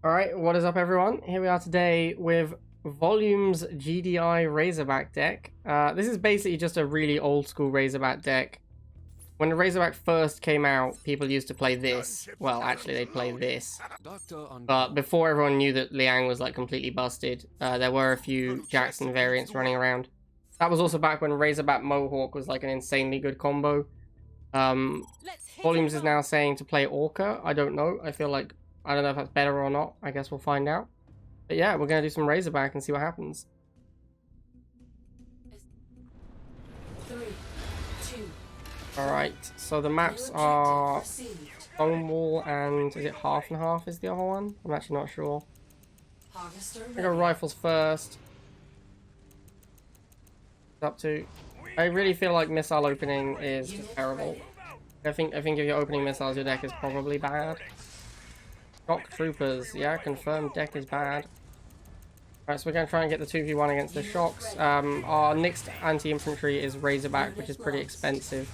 Alright, what is up everyone? Here we are today with Volumez GDI Razorback deck. This is basically just a really old school Razorback deck. When the Razorback first came out, people used to play this. Well, actually they play this. But before everyone knew that Liang was like completely busted, there were a few Jackson variants running around. That was also back when Razorback Mohawk was like an insanely good combo. Volumez is now saying to play Orca. I don't know. I don't know if that's better or not. I guess we'll find out. But yeah, we're going to do some Razorback and see what happens. 3, 2. Alright, so the maps are Stonewall and is it half and half is the other one? I'm actually not sure. I go rifles first. Up to. I really feel like missile opening is just terrible. I think if you're opening missiles, your deck is probably bad. Shock Troopers, yeah, confirmed deck is bad. Alright, so we're going to try and get the 2v1 against the Shocks. Our next anti-infantry is Razorback, which is pretty expensive.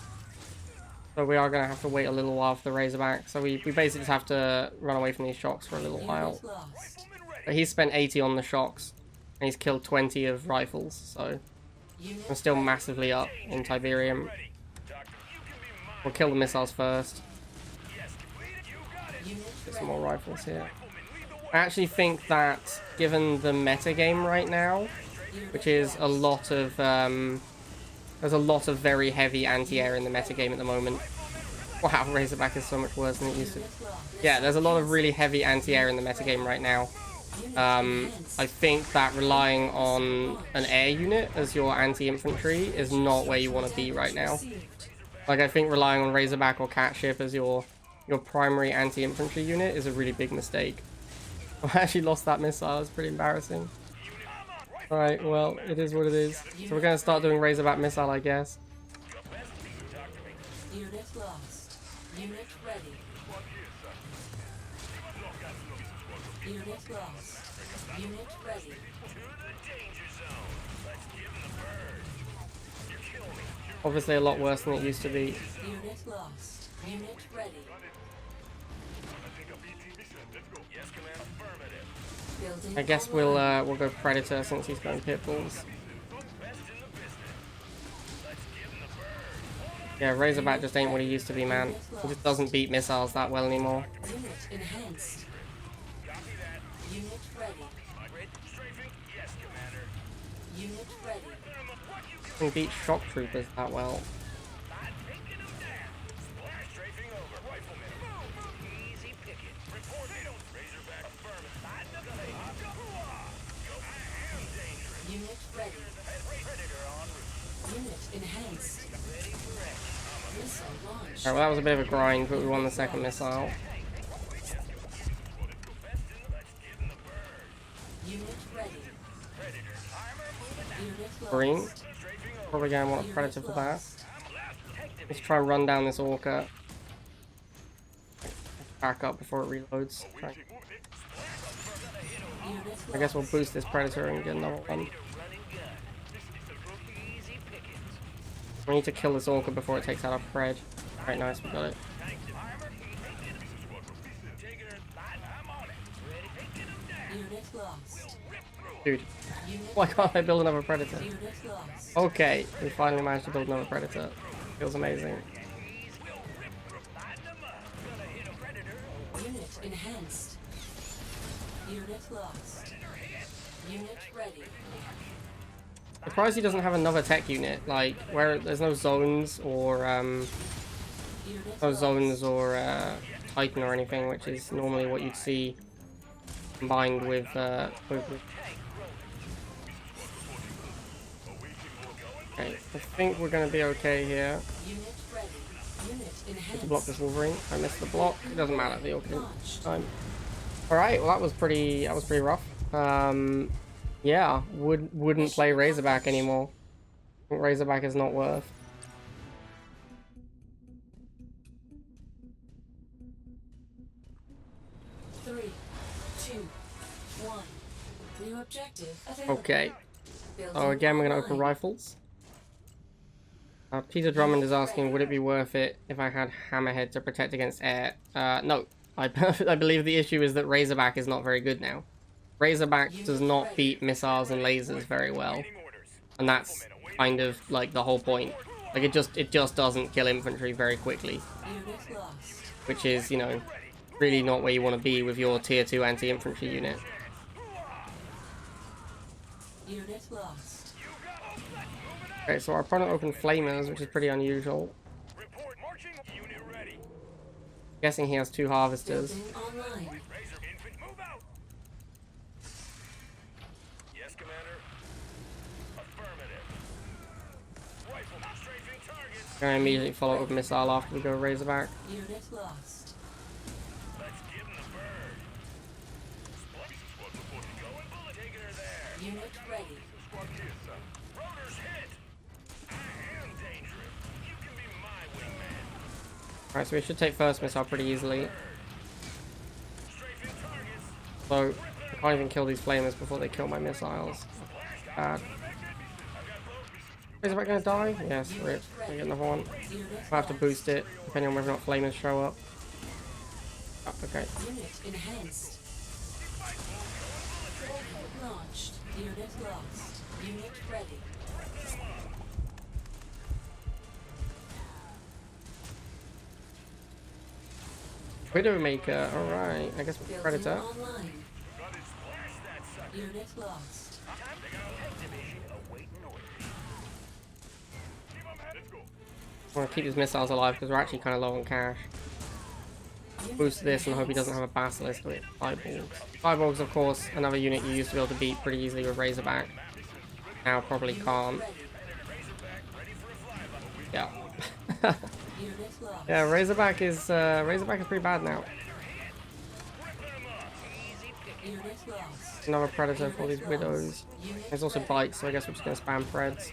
So we are going to have to wait a little while for the Razorback. So we basically just have to run away from these Shocks for a little while. But he's spent 80 on the Shocks, and he's killed 20 of rifles, so I'm still massively up in Tiberium. We'll kill the missiles first. Get some more rifles here. I actually think that, given the meta game right now, which is a lot of, there's a lot of very heavy anti-air in the meta game at the moment. Wow, Razorback is so much worse than it used to. Yeah, there's a lot of really heavy anti-air in the meta game right now. I think that relying on an air unit as your anti-infantry is not where you want to be right now. Like, I think relying on Razorback or Catship as your primary anti-infantry unit is a really big mistake. I actually lost that missile. It's pretty embarrassing. Alright, well, it is what it is. So we're going to start doing Razorback missile, I guess. Unit lost. Unit ready. Unit lost. Unit ready. Obviously a lot worse than it used to be. Unit lost. Unit ready. I guess we'll go Predator since he's going Pitbulls. Yeah, Razorback just ain't what he used to be, man. He just doesn't beat missiles that well anymore. Unit enhanced. Unit ready. Unit ready. He can beat Shock Troopers that well. Unit ready. Unit enhanced. Missile launched. Alright, well that was a bit of a grind, but we won the second missile. Unit ready. Unit Green. lost. Probably going to want a Predator for that. Let's try and run down this Orca. Back up before it reloads. I guess we'll boost this Predator and get another one. We need to kill this Orca before it takes out our Pred. Alright, nice, we got it. Unit lost. Dude, why can't I build another Predator? Unit lost. Okay, we finally managed to build another Predator. Feels amazing. Unit enhanced. Unit lost. Unit ready. Surprised he doesn't have another tech unit, like, where there's no zones or, Titan or anything, which is normally what you'd see combined with, Okay, I think we're gonna be okay here. Unit ready. Unit Need to enhanced. block this Wolverine. I missed the block. It doesn't matter, the Orca time. Alright, well that was pretty rough. Yeah, wouldn't play Razorback anymore. I think Razorback is not worth. Three, two, one. New objective available. Okay. Building Oh, again we're gonna open online. rifles. Peter Drummond is asking, would it be worth it if I had Hammerhead to protect against air? No. I believe the issue is that Razorback is not very good now. Razorback does not beat missiles and lasers very well, and that's kind of like the whole point. Like it just doesn't kill infantry very quickly, which is, you know, really not where you want to be with your tier 2 anti-infantry unit. Unit lost. Okay, so our opponent opened flamers, which is pretty unusual. Guessing he has 2 harvesters. Building online. Gonna immediately follow up with missile after we go Razorback. Unit lost. Unit ready. Alright, so we should take first missile pretty easily. So, I can't even kill these flamers before they kill my missiles. Bad. Is it gonna die? Yes, rip. I get another one. I'll have to boost it, depending on whether or not flamers show up. Oh, okay. Unit enhanced. Launched. Unit lost. Unit ready. Widowmaker, alright. I guess we're Building Predator. online. Unit lost. I want to keep these missiles alive because we're actually kind of low on cash. Boost this and hope he doesn't have a Basilisk with Fireballs. Fireballs, of course, another unit you used to be able to beat pretty easily with Razorback. Now probably can't. Yeah. Yeah, Razorback is pretty bad now. Unit lost. Another Predator for these Widows. There's also Bites, so I guess we're just going to spam Preds.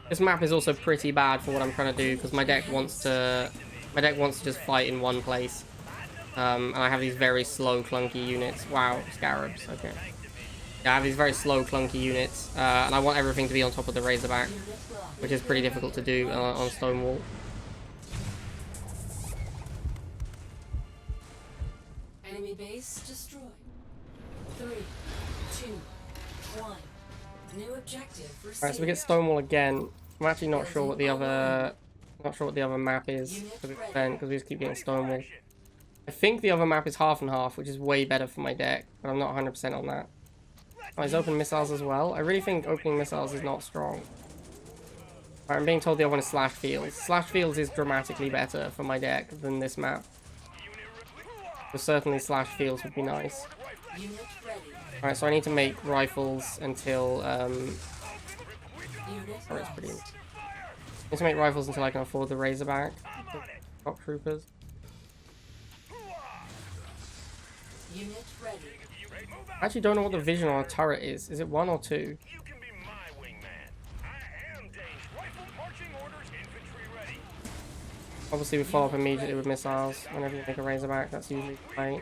This map is also pretty bad for what I'm trying to do because my deck wants to just fight in one place. And I have these very slow, clunky units. Wow, Scarabs, okay. Yeah, I have these very slow, clunky units, and I want everything to be on top of the Razorback, which is pretty difficult to do on Stonewall. Enemy base destroyed. 3, 2, 1. New objective received. Alright, so we get Stonewall again. I'm actually not sure what the other map is because we just keep getting Stonewall. I think the other map is half and half, which is way better for my deck, but I'm not 100% on that. Oh, he's open missiles as well. I really think opening missiles is not strong. Alright, I'm being told the other one is Slash Fields. Slash Fields is dramatically better for my deck than this map. So certainly Slash Fields would be nice. Unit ready. Alright, so I need to make rifles until Unit oh, it's pretty. lost. I need to make rifles until I can afford the Razorback. Top troopers. Unit ready. I actually don't know what the vision on a turret is. Is it 1 or 2? Obviously we follow up immediately with missiles whenever you make a Razorback. That's usually right.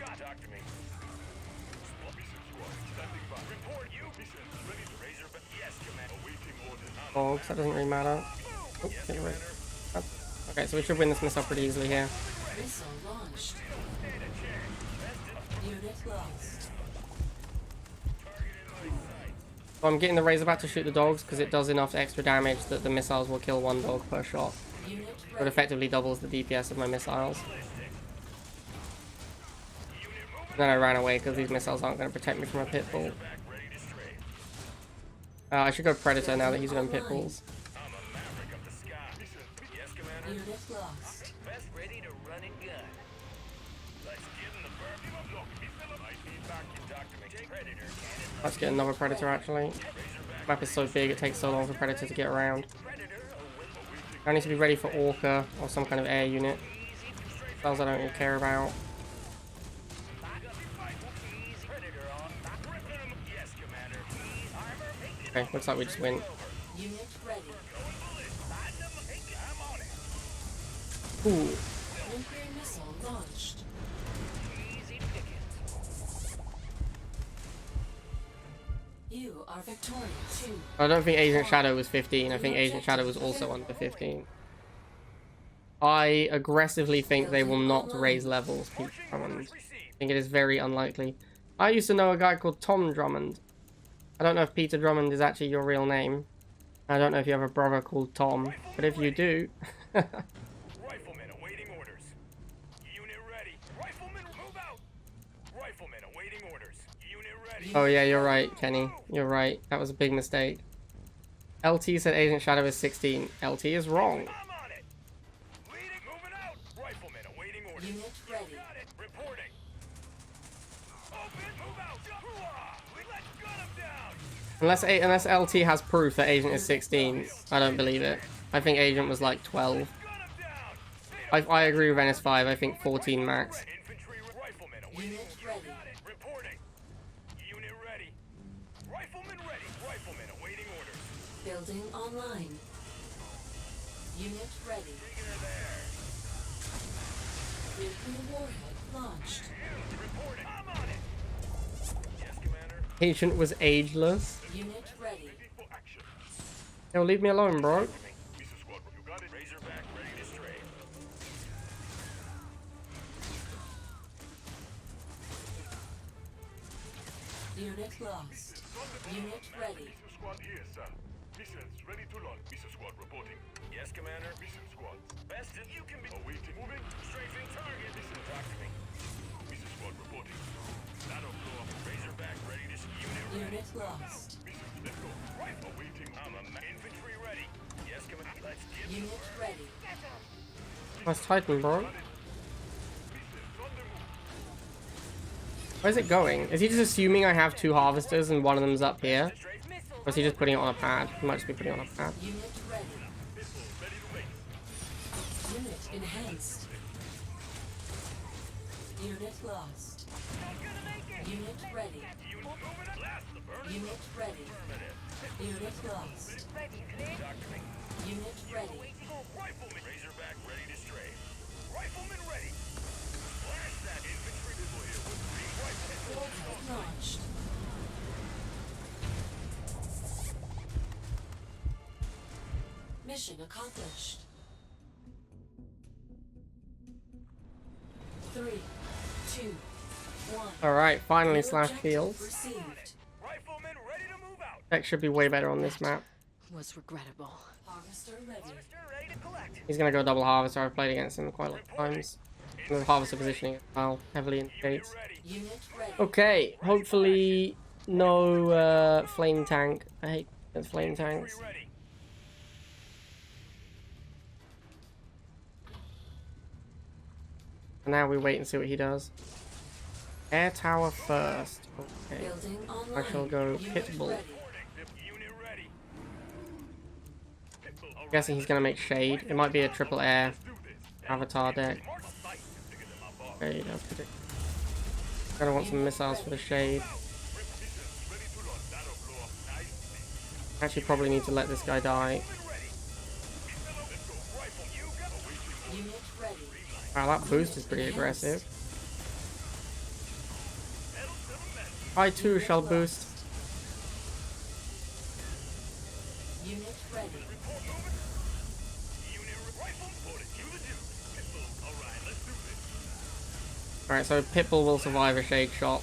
Dogs, that doesn't really matter. Oh, get rid. Okay, so we should win this missile pretty easily here. Missile launched. Unit lost. So I'm getting the Razorback to shoot the dogs because it does enough extra damage that the missiles will kill 1 dog per shot. Unit But ready. effectively doubles the DPS of my missiles. Then I ran away because these missiles aren't going to protect me from a pit bull. I should go Predator now that he's going pit bulls. Unit lost. Let's get another Predator actually. Map is so big, it takes so long for Predator to get around. I need to be ready for Orca or some kind of air unit. Those I don't really care about. Okay, looks like we just win. Unit ready. Ooh. Nuclear missile launched. You are victorious. 2. I don't think Agent Shadow was 15. I think Agent Shadow was also under 15. I aggressively think they will not raise levels, Peter Drummond. I think it is very unlikely. I used to know a guy called Tom Drummond. I don't know if Peter Drummond is actually your real name. I don't know if you have a brother called Tom, but if you do... Riflemen awaiting orders. Unit ready. Riflemen move out. Riflemen awaiting orders. Unit ready. Oh yeah, you're right, Kenny. You're right. That was a big mistake. LT said Agent Shadow is 16. LT is wrong. I'm on it. Leading, moving out. Riflemen awaiting orders. Unit ready. Got it. Reporting. Open, move out. Let's gun him down. Unless LT has proof that Agent is 16, I don't believe it. I think Agent was like 12. Gun him down. I agree with NS5. I think 14 max. Infantry riflemen awaiting. Unit ready. Got it. Reporting. Unit ready. Riflemen ready. Riflemen awaiting orders. Building online. Unit ready. Bring her there. Nuclear warhead launched. Reporting. I'm on it. Yes, Commander. Agent was ageless. Unit ready. For action. Yo, leave me alone, bro. Misa Squad, you got it. Razorback ready to stray. Unit lost. Unit ready. Misa Squad here, sir. Missions ready to launch. Misa Squad reporting. Yes, Commander. Mission Squad. Best if you can be. Awaiting. Moving. Strafing target. Mission. Talk to me. Misa Squad reporting. That'll blow up. Razorback ready to unit ready. Unit lost. Mission. Let's go. Right. Awaiting. Infantry ready. Yes, Commander. Let's get to Unit work. ready. That's Titan, bro. Mission on the move. Where's it going? Is he just assuming I have 2 harvesters and one of them's up here? Or is he just putting it on a pad? He might just be putting it on a pad. Unit ready. Missile ready to wait. Unit enhanced. Unit lost. Unit ready. Unit moving up. Blast the burn. Unit ready. Unit lost. Unit ready. Rifleman. Razorback ready to stray. Rifleman ready. Blast that infantry. Missile here with 3 riflemen. Warhead launched. Mission accomplished. 3, 2, 1. Alright, finally New slash objective fields. received. Riflemen ready to move out. Tech should be way better on this map. Was regrettable. Harvester ready. Harvester ready to collect. He's gonna go double harvester. I've played against him quite a lot of times. And the harvester positioning as well, heavily in the Unit gates. ready. Unit ready. Okay, hopefully no flame tank. I hate those flame tanks. Infantry ready. And now we wait and see what he does. Air tower first. Okay. Building online. I shall go Unit Pitbull. ready. Unit ready. I'm guessing he's gonna make shade. It might be a triple air avatar deck. Mark sight to get them up. Shade, I'll put it. Gonna want some missiles for the shade. Ready to launch. That'll blow up nicely. Actually, probably need to let this guy die. Ready. Let's go. Rifle. You got awaiting. Unit ready. Wow, that boost is pretty aggressive. I too shall boost. Unit ready. Unit rifle. Put it. You the do. Pistol. All right. Let's do this. Alright, so Pitbull will survive a shade shot.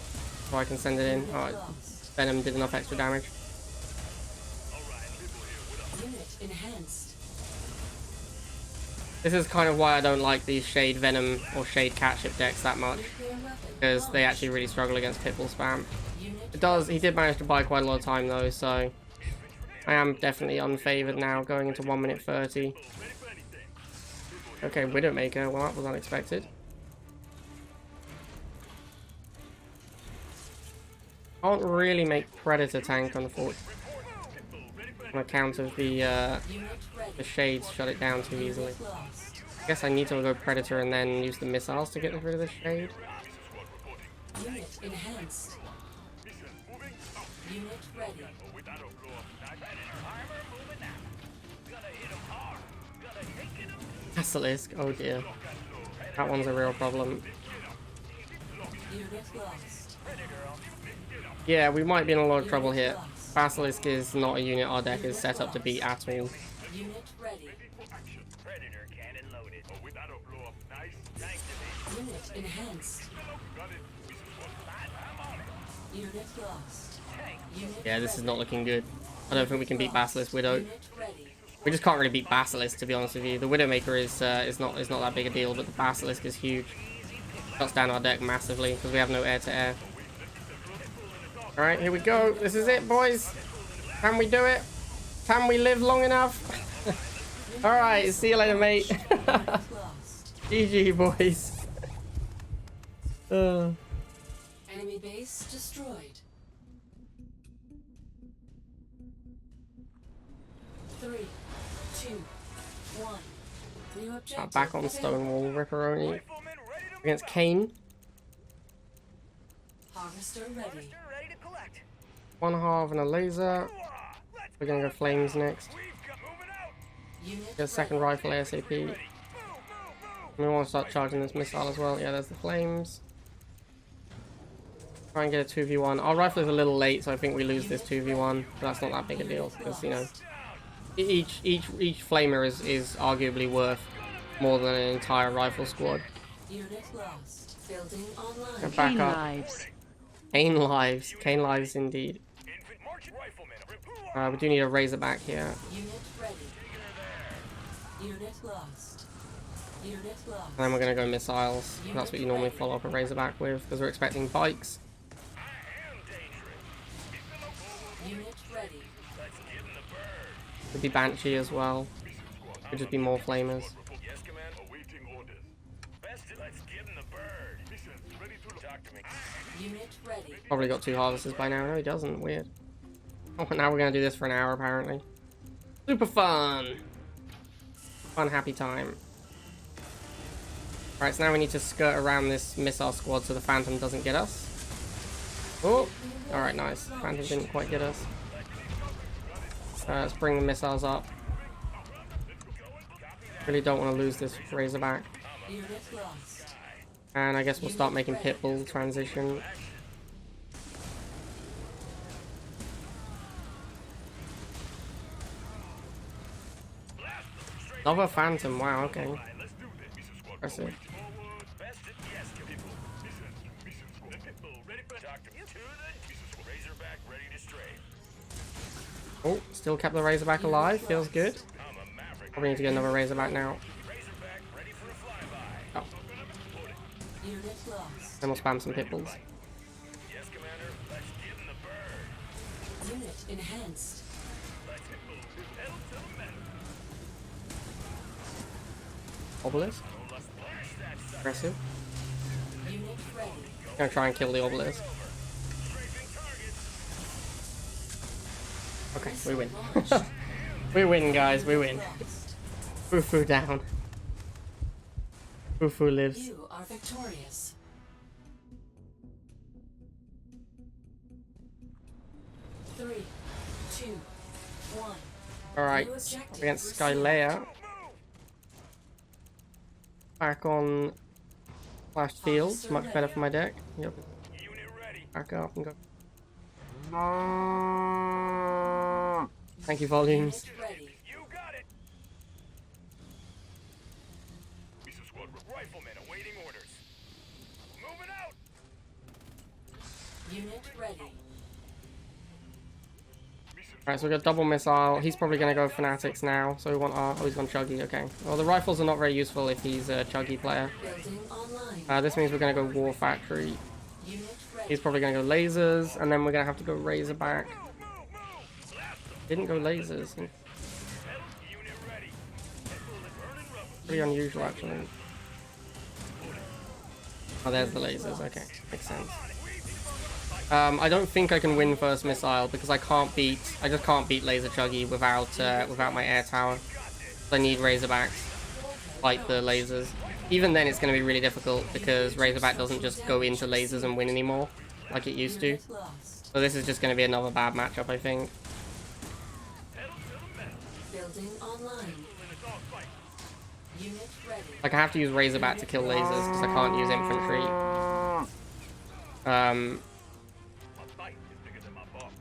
So I can send it in. Unit Alright, lost. Venom did enough extra damage. All right. Pistol here with us. Unit enhanced. This is kind of why I don't like these Shade Venom or Shade Catship decks that much. Nuclear weapon Because they launched. actually really struggle against Pitbull spam. Unit It does, he did manage to buy quite a lot of time though, so I am definitely unfavored now going into 1 minute 30. Ready for anything. Okay, Widowmaker, well that was unexpected. Can't really make Predator tank unfortunately on account of the Unit ready. shades shut it down too easily. Unit lost. I guess I need to go Predator and then use the missiles to get rid of the shade. Unit enhanced. Unit ready. That'll blow up. Armor moving out. Gotta hit 'em hard. Gotta take it 'em. Basilisk, oh dear. That one's a real problem. Unit lost. Yeah, we might be in a lot of trouble here. Basilisk is not a unit our deck is set up to beat at all. Unit ready. Predator cannon loaded. Oh, wait, that'll blow up nice. Thanks, division. Unit enhanced. Got it. Mrs. Squad. I'm on it. Unit lost. Unit Yeah, this is not looking good. I don't think we can beat Basilisk Widow. Unit ready. We just can't really beat Basilisk, to be honest with you. The Widowmaker is not that big a deal, but the Basilisk is huge. Shuts down our deck massively because we have no air-to-air. All right, here we go. This is it, boys. Can we do it? Can we live long enough? All right, see you later, mate. Lost. GG, boys. Enemy base destroyed. 3, 2, 1. New objective. Back on Stonewall, Ripperoni Rifleman ready to against Kane. Harvester ready. ready to collect. One half and a laser. Let's We're gonna go Flames next. We've got moving out. Unit Get a second rifle ASAP. We want to start charging this missile as well. Yeah, there's the Flames. Try and get a 2v1. Our rifle is a little late, so I think we lose this 2v1. But that's not that big a deal because, you know, each flamer is arguably worth more than an entire rifle squad. Unit lost. Building online. And back Kane up. lives. Kane lives. Kane lives indeed. March rifleman. We do need a Razorback here. Unit ready. Unit lost. Unit lost. And then we're going to go missiles. That's what you normally follow up a Razorback with because we're expecting bikes. Unit ready. Could be Banshee as well. Could just be more flamers. Yes, command. Awaiting orders. Best. Let's give him the bird. Missions ready to talk to me. Unit ready. Probably got 2 harvesters by now. No, he doesn't. Weird. Oh, now we're going to do this for an hour apparently. Super fun. Fun, happy time. Alright, so now we need to skirt around this missile squad so the Phantom doesn't get us. Oh! Alright, nice. Phantom didn't quite get us. Let's bring the missiles up. Really don't want to lose this Razorback. Unit lost. And I guess we'll start making Pitbull transition. Another Phantom, wow, okay. Impressive. Oh, still kept the Razorback alive, feels good. Probably need to get another Razorback now. Oh, Unit lost. then we'll spam some Pitbulls. Unit enhanced. Obelisk. Aggressive. Unit ready. Gonna try and kill the Obelisk. Okay, we win. We win, guys, we win. Lost. Fufu down. Fufu lives. You are victorious. Three, two, one. Alright, against Skylea. Back on Flash Fields, much better for my deck. Yep. Back up and go. Thank you, Volumes. Unit ready. You got it. Missile squad riflemen awaiting orders. Moving out. Unit ready. Alright, so we got double missile. He's probably going to go Fanatics now. So we want our... Oh, he's gone Chuggy, okay. Well, the rifles are not very useful if he's a Chuggy player. Building online. This means we're going to go War Factory. Unit ready. He's probably going to go lasers, and then we're going to have to go Razorback. Didn't go lasers. Pretty unusual, actually. Oh, there's the lasers. Okay, makes sense. I don't think I can win first missile because I just can't beat Laser Chuggy without my air tower. So I need Razorbacks to fight the lasers. Even then, it's going to be really difficult because Razorback doesn't just go into lasers and win anymore like it used to. Unit lost. So this is just going to be another bad matchup, I think. Building online. Unit ready. Like, I have to use Razorback to kill lasers because I can't use infantry.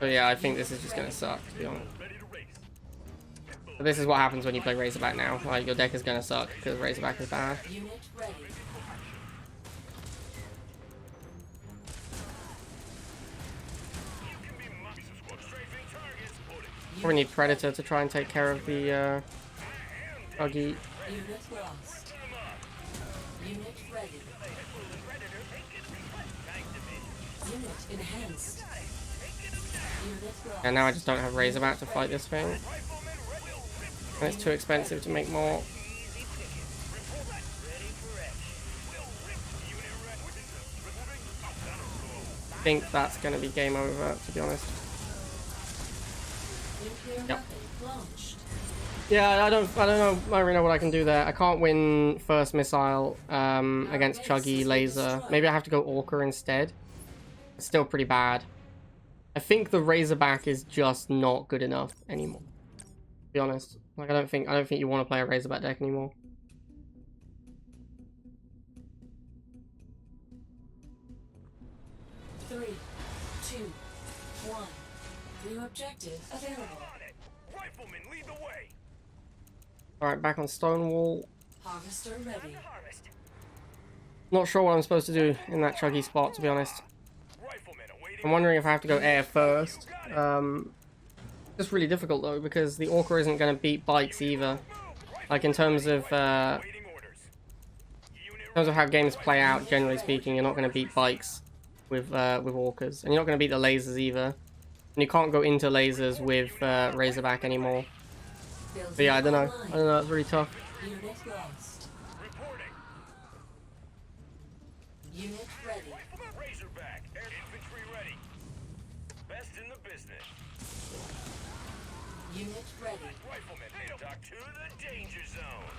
So yeah, I think this is just going to suck, to be honest. But this is what happens when you play Razorback now. Like, your deck is gonna suck because Razorback is bad. Unit ready. Probably need Predator to try and take care of the Uggy. Unit lost. Unit ready. Unit enhanced. Unit lost. And now I just don't have Razorback to fight this thing. And it's too expensive to make more. I think that's going to be game over, to be honest. Nuclear Yep. weapon launched. Yeah, I don't really know what I can do there. I can't win first missile against Chuggy Laser. Maybe I have to go Orca instead. It's still pretty bad. I think the Razorback is just not good enough anymore. To be honest, like I don't think you want to play a Razorback deck anymore. Three, two, one. New objective available. Rifleman, lead the way. All right, back on Stonewall. Harvester ready. Not sure what I'm supposed to do in that Chuggy spot, to be honest. Rifleman awaiting. I'm wondering if I have to go air first. It's really difficult though because the Orca isn't going to beat bikes either. Like in terms of how games play out, generally speaking, you're not going to beat bikes with Orcas, and you're not going to beat the lasers either. And you can't go into lasers with Razorback anymore. But yeah, I don't know. It's really tough. Unit lost. Reporting. Unit ready. Razorback. Infantry ready. Best in the business. Unit ready. Rifleman, dock to the danger zone.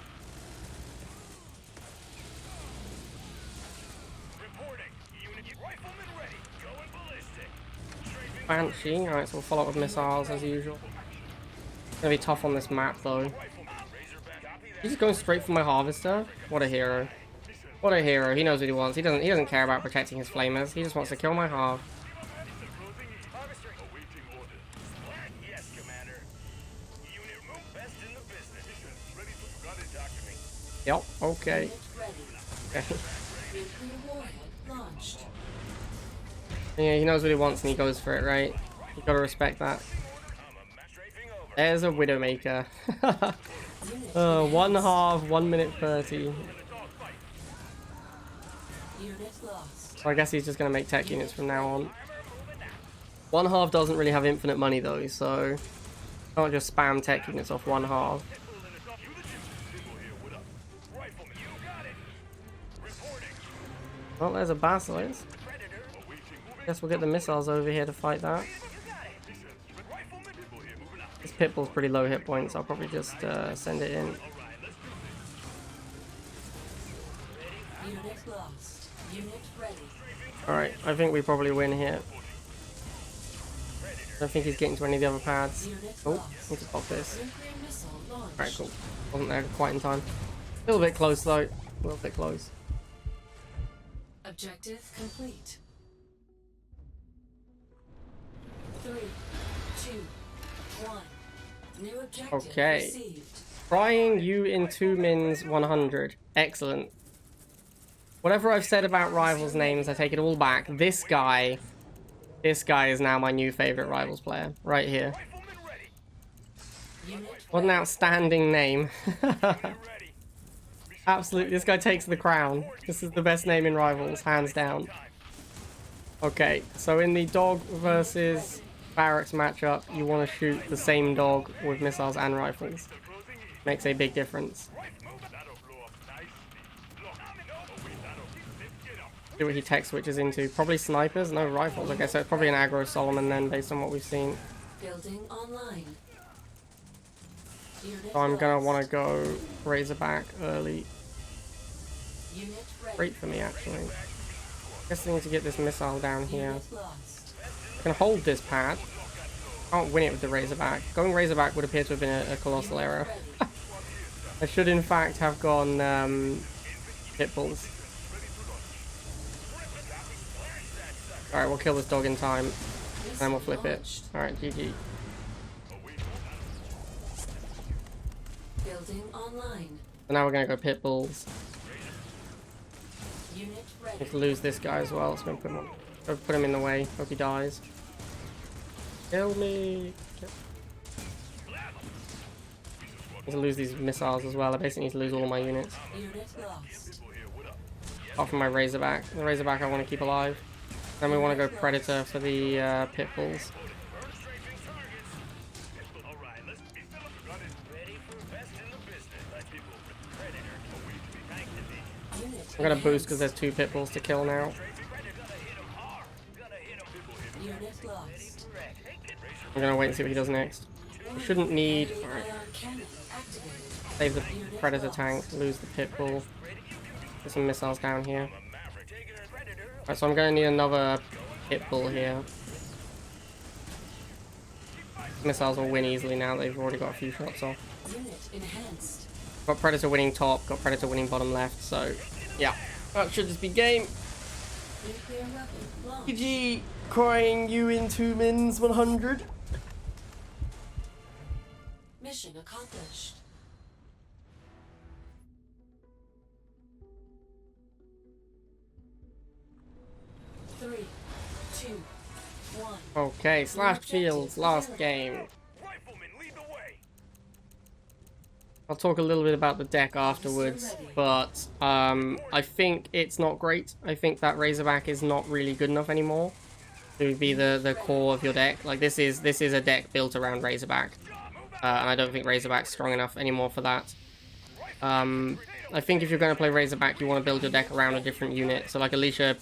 Reporting. Unit rifleman ready. Going ballistic. Strafing Banshee. Alright, so we'll follow up with missiles as usual. It's gonna be tough on this map though. rifleman. Razorback. Copy that. He's just going straight for my Harvester. What a hero. What a hero. He knows what he wants. He doesn't care about protecting his flamers. He just wants to kill my Harv. Awaiting orders. Yes, Commander. Unit move. Best in the business. Ready to got it, Doctor me. Yep, okay. Unit ready. Okay. Nuclear warhead launched. Yeah, he knows what he wants and he goes for it, right? You gotta respect that. Strafing over. There's a Widowmaker. Unit 1 half, 1 minute 30. Unit lost. So I guess he's just gonna make tech units from now on. 1 half doesn't really have infinite money though, so can't just spam tech units off 1 half. Rifleman, you got it. Reporting. Well, there's a Basilisk. Predator. Awaiting moving. Guess we'll get the missiles over here to fight that. Rifleman. People here moving out. This Pitbull's pretty low hit points. I'll probably just send it in. All right, let's do this. Unit lost. Unit ready. Alright, I think we probably win here. I don't think he's getting to any of the other pads. Unit Oh, lost. need to pop this. Nuclear missile launched. Alright, cool. Wasn't there quite in time. A little bit close though. A little bit close. Objective complete. 3, 2, 1. New objective Okay. received. Trying you in 2 mins 100. Excellent. Whatever I've said about Rivals names, I take it all back. This guy is now my new favorite Rivals player. Right here. Rifleman ready. Unit What an outstanding name. Ready. Absolutely, this guy takes the crown. This is the best name in Rivals, hands down. Okay, so in the dog versus barracks matchup, you want to shoot the same dog with missiles and rifles. Makes a big difference. That'll blow up nicely. Look, that'll get up. See what he tech switches into. Probably snipers, no rifles. Okay, so it's probably an aggro Solomon then, based on what we've seen. building online. Unit So I'm gonna lost. want to go Razorback early. Unit ready. Great for me, actually. Guess I need to get this missile down here. Unit lost. I can hold this pad. Can't win it with the Razorback. Going Razorback would appear to have been a colossal error. Ready. I should in fact have gone Pitbulls. Alright, we'll kill this dog in time. And then we'll flip it. Alright, GG. Building online. So now we're gonna go pit bulls. Unit ready. Need to lose this guy as well. So I'm gonna put him in the way. Hope he dies. Kill me. Need to lose these missiles as well. I basically need to lose all my units. Unit lost. Apart from my razorback. The razorback I want to keep alive. Then we want to go predator for the pit bulls. I'm gonna boost because there's 2 pit bulls to kill now. Unit lost. I'm gonna wait and see what he does next. We shouldn't need. Alright. Ion cannon activated. Save the predator tank, lose the pit bull. Get some missiles down here. Alright, so I'm gonna need another pit bull here. Missiles will win easily now, they've already got a few shots off. Unit enhanced. Got predator winning top, got predator winning bottom left, so yeah. That should just be game. Nuclear weapon launched. GG, crying you in 2 mins 100. Mission accomplished. Three, two, one. Okay, Slash Shields, last game. Riflemen, lead the way. I'll talk a little bit about the deck afterwards, but I think it's not great. I think that Razorback is not really good enough anymore to be the core of your deck. Like this is a deck built around Razorback, and I don't think Razorback's strong enough anymore for that. I think if you're going to play Razorback, you want to build your deck around a different unit. So like Alicia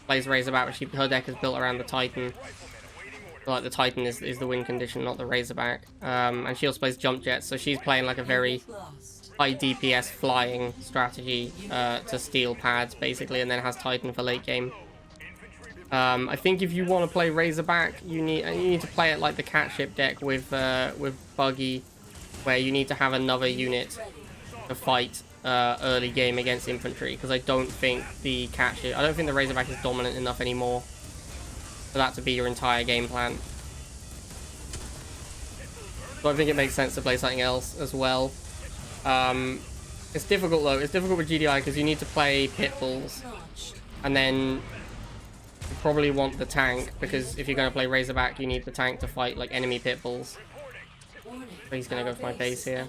plays Razorback, but her deck is built around the Titan. Like the Titan is the win condition, not the Razorback. And she also plays Jump Jets, so she's playing like a very high DPS flying strategy to steal pads basically, and then has Titan for late game. I think if you want to play Razorback, you need to play it like the Catship deck with Buggy, where you need to have another unit to fight early game against infantry, because I don't think the Razorback is dominant enough anymore for that to be your entire game plan. So I think it makes sense to play something else as well. It's difficult though. It's difficult with GDI because you need to play pit bulls, and then you probably want the tank, because if you're going to play Razorback, you need the tank to fight like enemy pit bulls. So he's going to go for my base here.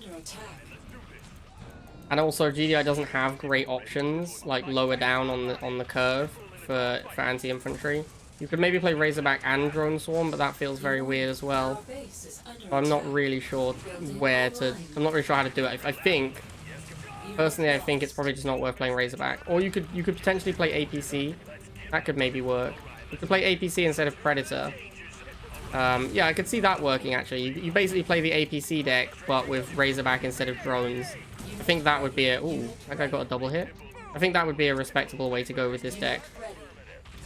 And also GDI doesn't have great options like lower down on the curve for anti-infantry. You could maybe play Razorback and Drone Swarm, but that feels very weird as well. I'm not really sure how to do it. I think personally it's probably just not worth playing Razorback. Or you could potentially play APC. That could maybe work. You could play APC instead of Predator. Yeah, I could see that working actually. You basically play the APC deck, but with Razorback instead of drones. I think that would be ooh, that guy got a double hit. I think that would be a respectable way to go with this deck.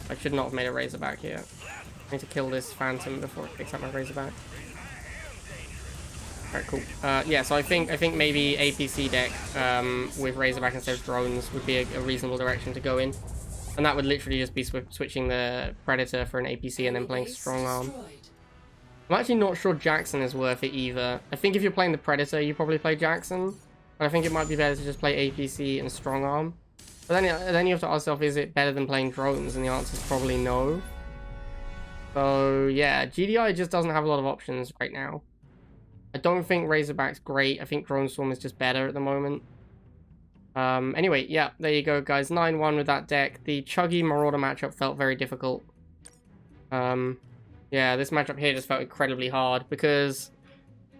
I should not have made a Razorback here. I need to kill this Phantom before it picks up my Razorback. Alright, cool. Yeah, so I think maybe APC deck with Razorback instead of drones would be a reasonable direction to go in. And that would literally just be switching the Predator for an APC and then playing Strong Arm. I'm actually not sure Jackson is worth it either. I think if you're playing the Predator, you probably play Jackson. But I think it might be better to just play APC and Strong Arm. But then you have to ask yourself, is it better than playing drones? And the answer is probably no. So yeah, GDI just doesn't have a lot of options right now. I don't think Razorback's great. I think Drone Swarm is just better at the moment. Anyway, yeah, there you go, guys. 9-1 with that deck. The Chuggy Marauder matchup felt very difficult. Yeah, this matchup here just felt incredibly hard because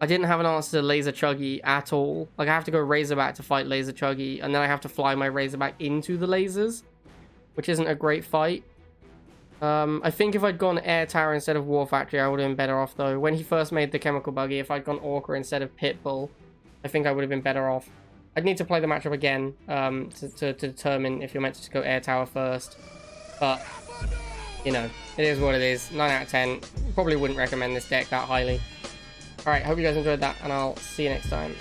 I didn't have an answer to Laser Chuggy at all. Like, I have to go Razorback to fight Laser Chuggy, and then I have to fly my Razorback into the lasers, which isn't a great fight. I think if I'd gone Air Tower instead of War Factory, I would have been better off, though. When he first made the Chemical Buggy, if I'd gone Orca instead of Pitbull, I think I would have been better off. I'd need to play the matchup again to determine if you're meant to go Air Tower first. But, you know, it is what it is. 9 out of 10. Probably wouldn't recommend this deck that highly. Alright, hope you guys enjoyed that, and I'll see you next time.